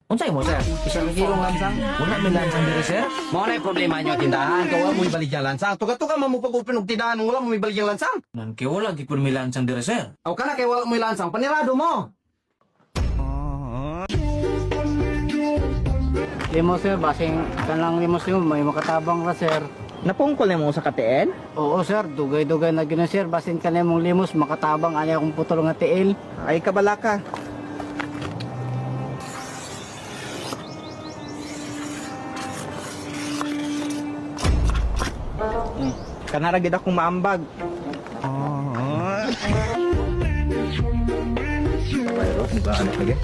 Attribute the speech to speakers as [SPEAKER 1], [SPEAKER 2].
[SPEAKER 1] Unsay mo, sir? Isang kilong lansang? Wala may lansang diri, sir?
[SPEAKER 2] Mao na yung problema nyo tindahan. Kawa mo ibalik yung lansang. Tuga-tuga mo pag-open og tindahan. Wala mo ibalik yung lansang.
[SPEAKER 1] Nan kay wala gid pud may lansang diri, sir.
[SPEAKER 2] Aw ka na kay wala mo yung lansang. Panirado mo.
[SPEAKER 3] Limos sir, basing kanang limos yun, may makatabang ra sir.
[SPEAKER 4] Napungkol na mo sa KTN?
[SPEAKER 3] Oo sir, dugay-dugay na gina sir, basing kanang mong limos, makatabang anya akong putol nga tiil.
[SPEAKER 4] Ay, kabala ka. Kanara gid akong maambag. Virus, muka ano lagi?